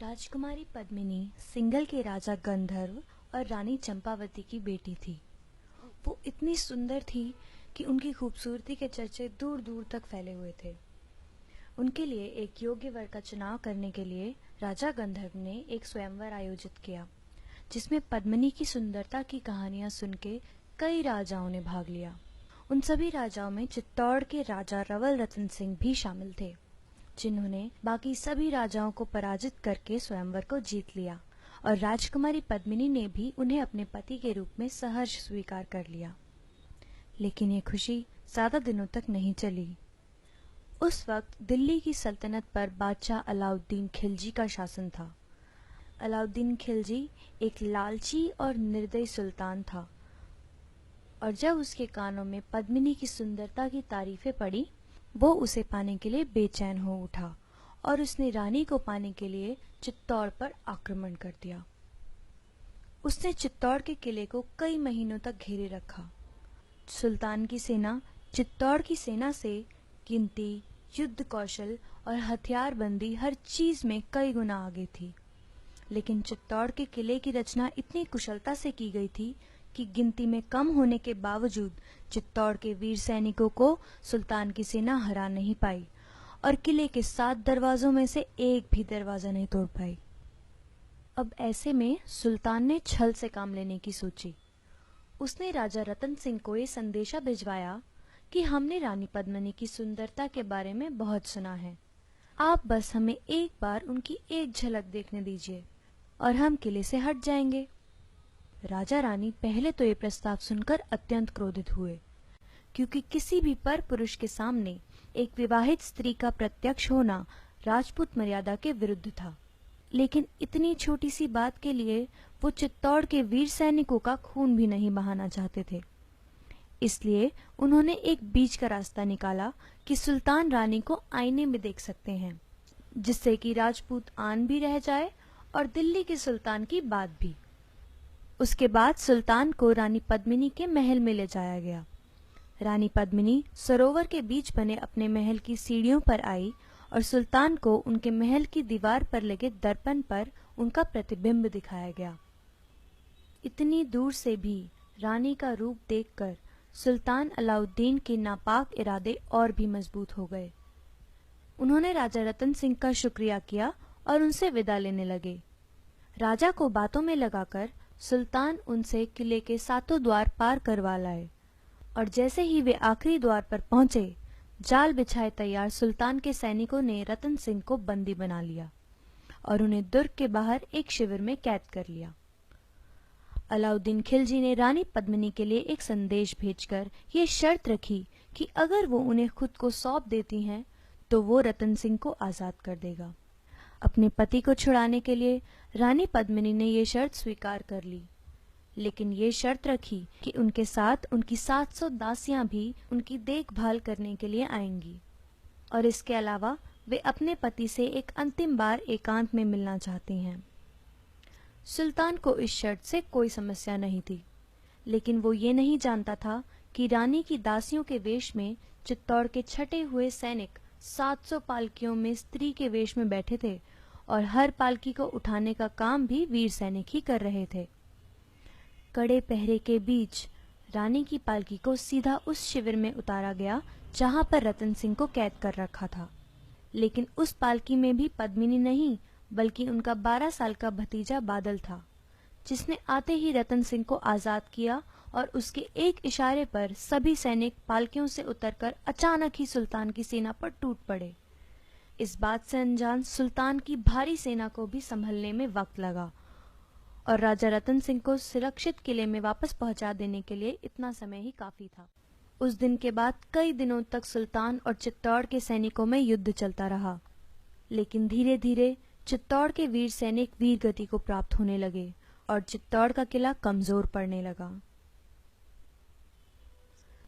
राजकुमारी पद्मिनी सिंघल के राजा गंधर्व और रानी चंपावती की बेटी थी। वो इतनी सुंदर थी कि उनकी खूबसूरती के चर्चे दूर दूर तक फैले हुए थे। उनके लिए एक योग्य वर का चुनाव करने के लिए राजा गंधर्व ने एक स्वयंवर आयोजित किया, जिसमें पद्मिनी की सुंदरता की कहानियां सुन के कई राजाओं ने भाग लिया। उन सभी राजाओं में चित्तौड़ के राजा रवल रतन सिंह भी शामिल थे, जिन्होंने बाकी सभी राजाओं को पराजित करके स्वयंवर को जीत लिया और राजकुमारी पद्मिनी ने भी उन्हें अपने पति के रूप में सहर्ष स्वीकार कर लिया। लेकिन ये खुशी ज्यादा दिनों तक नहीं चली। उस वक्त दिल्ली की सल्तनत पर बादशाह अलाउद्दीन खिलजी का शासन था। अलाउद्दीन खिलजी एक लालची और निर्दयी सुल्तान था, और जब उसके कानों में पद्मिनी की सुंदरता की तारीफें पड़ी, वो उसे पाने के लिए बेचैन हो उठा और उसने रानी को पाने के लिए चित्तौड़ पर आक्रमण कर दिया। उसने चित्तौड़ के किले को कई महीनों तक घेरे रखा। सुल्तान की सेना चित्तौड़ की सेना से गिनती, युद्ध कौशल और हथियारबंदी हर चीज में कई गुना आगे थी। लेकिन चित्तौड़ के किले की रचना इतनी कुशलता से की गई थी कि गिनती में कम होने के बावजूद चित्तौड़ के वीर सैनिकों को सुल्तान की सेना हरा नहीं पाई और किले के 7 दरवाजों में से एक भी दरवाजा नहीं तोड़ पाई। अब ऐसे में सुल्तान ने छल से काम लेने की सोची। उसने राजा रतन सिंह को ये संदेशा भिजवाया कि हमने रानी पद्मिनी की सुंदरता के बारे में बहुत सुना है। आप बस हमें एक बार उनकी एक झलक देखने दीजिए और हम किले से हट जाएंगे। राजा रानी पहले तो ये प्रस्ताव सुनकर अत्यंत क्रोधित हुए, क्योंकि किसी भी पर पुरुष के सामने एक विवाहित स्त्री का प्रत्यक्ष होना राजपूत मर्यादा के विरुद्ध था। लेकिन इतनी छोटी सी बात के लिए वो चित्तौड़ के वीर सैनिकों का खून भी नहीं बहाना चाहते थे। इसलिए उन्होंने एक बीच का रास्ता निकाला कि सुल्तान रानी को आईने में देख सकते हैं, जिससे कि राजपूत आन भी रह जाए और दिल्ली के सुल्तान की बात भी। उसके बाद सुल्तान को रानी पद्मिनी के महल में ले जाया गया। रानी पद्मिनी सरोवर के बीच बने अपने महल की सीढ़ियों पर आई और सुल्तान को उनके महल की दीवार पर लगे दर्पण पर उनका प्रतिबिंब दिखाया गया। इतनी दूर से भी रानी का रूप देखकर सुल्तान अलाउद्दीन के नापाक इरादे और भी मजबूत हो गए। उन्होंने राजा रतन सिंह का शुक्रिया किया और उनसे विदा लेने लगे। राजा को बातों में लगाकर सुल्तान उनसे किले के 7 द्वार पार करवा लाए, और जैसे ही वे आखिरी द्वार पर पहुंचे, जाल बिछाए तैयार सुल्तान के सैनिकों ने रतन सिंह को बंदी बना लिया और उन्हें दुर्ग के बाहर एक शिविर में कैद कर लिया। अलाउद्दीन खिलजी ने रानी पद्मिनी के लिए एक संदेश भेजकर ये शर्त रखी कि अगर वो उन्हें खुद को सौंप देती हैं तो वो रतन सिंह को आजाद कर देगा। अपने पति को छुड़ाने के लिए रानी पद्मिनी ने ये शर्त स्वीकार कर ली, लेकिन ये शर्त रखी कि उनके साथ उनकी 700 दासियां भी उनकी देखभाल करने के लिए आएंगी, और इसके अलावा वे अपने पति से एक अंतिम बार एकांत में मिलना चाहती हैं। सुल्तान को इस शर्त से कोई समस्या नहीं थी, लेकिन वो ये नहीं जानता था कि रानी की दासियों के वेश में चित्तौड़ के छटे हुए सैनिक 700 पालकियों में स्त्री के वेश में बैठे थे और हर पालकी को उठाने का काम भी वीर सैनिक ही कर रहे थे। कड़े पहरे के बीच रानी की पालकी को सीधा उस शिविर में उतारा गया जहां पर रतन सिंह को कैद कर रखा था। लेकिन उस पालकी में भी पद्मिनी नहीं, बल्कि उनका 12 साल का भतीजा बादल था, जिसने आते ही रतन सिंह को आजाद किया और उसके एक इशारे पर सभी सैनिक पालकियों से उतरकर अचानक ही सुल्तान की सेना पर टूट पड़े। इस बात से अनजान सुल्तान की भारी सेना को भी संभलने में वक्त लगा, और राजा रतन सिंह को सुरक्षित किले में वापस पहुंचा देने के लिए इतना समय ही काफी था। उस दिन के बाद कई दिनों तक सुल्तान और चित्तौड़ के सैनिकों में युद्ध चलता रहा, लेकिन धीरे धीरे चित्तौड़ के वीर सैनिक वीर गति को प्राप्त होने लगे और चित्तौड़ का किला कमजोर पड़ने लगा।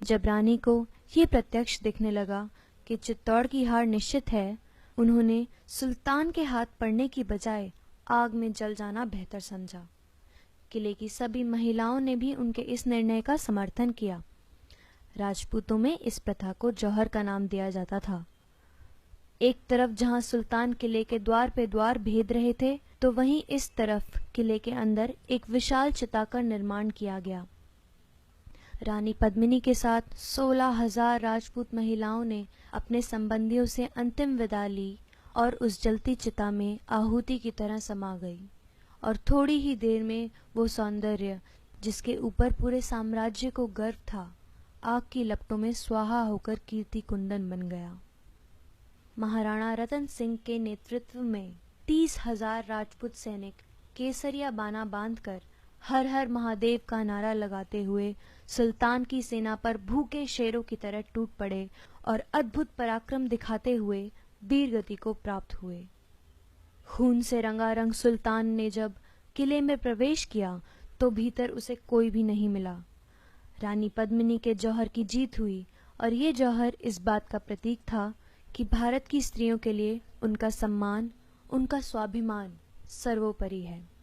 जब रानी को ये प्रत्यक्ष दिखने लगा कि चित्तौड़ की हार निश्चित है, उन्होंने सुल्तान के हाथ पड़ने की बजाय आग में जल जाना बेहतर समझा। किले की सभी महिलाओं ने भी उनके इस निर्णय का समर्थन किया। राजपूतों में इस प्रथा को जौहर का नाम दिया जाता था। एक तरफ जहां सुल्तान किले के द्वार पे द्वार भेद रहे थे, तो वहीं इस तरफ किले के अंदर एक विशाल चिता का निर्माण किया गया। रानी पद्मिनी के साथ 16,000 राजपूत महिलाओं ने अपने संबंधियों से अंतिम विदा ली और उस जलती चिता में आहुति की तरह समा गई। और थोड़ी ही देर में वो सौंदर्य, जिसके ऊपर पूरे साम्राज्य को गर्व था, आग की लपटों में स्वाहा होकर कीर्ति कुंदन बन गया। महाराणा रतन सिंह के नेतृत्व में 30,000 राजपूत सैनिक केसरिया बाना बांधकर हर हर महादेव का नारा लगाते हुए सुल्तान की सेना पर भूखे शेरों की तरह टूट पड़े और अद्भुत पराक्रम दिखाते हुए वीर गति को प्राप्त हुए। खून से रंगारंग सुल्तान ने जब किले में प्रवेश किया तो भीतर उसे कोई भी नहीं मिला। रानी पद्मिनी के जौहर की जीत हुई और ये जौहर इस बात का प्रतीक था कि भारत की स्त्रियों के लिए उनका सम्मान, उनका स्वाभिमान सर्वोपरि है।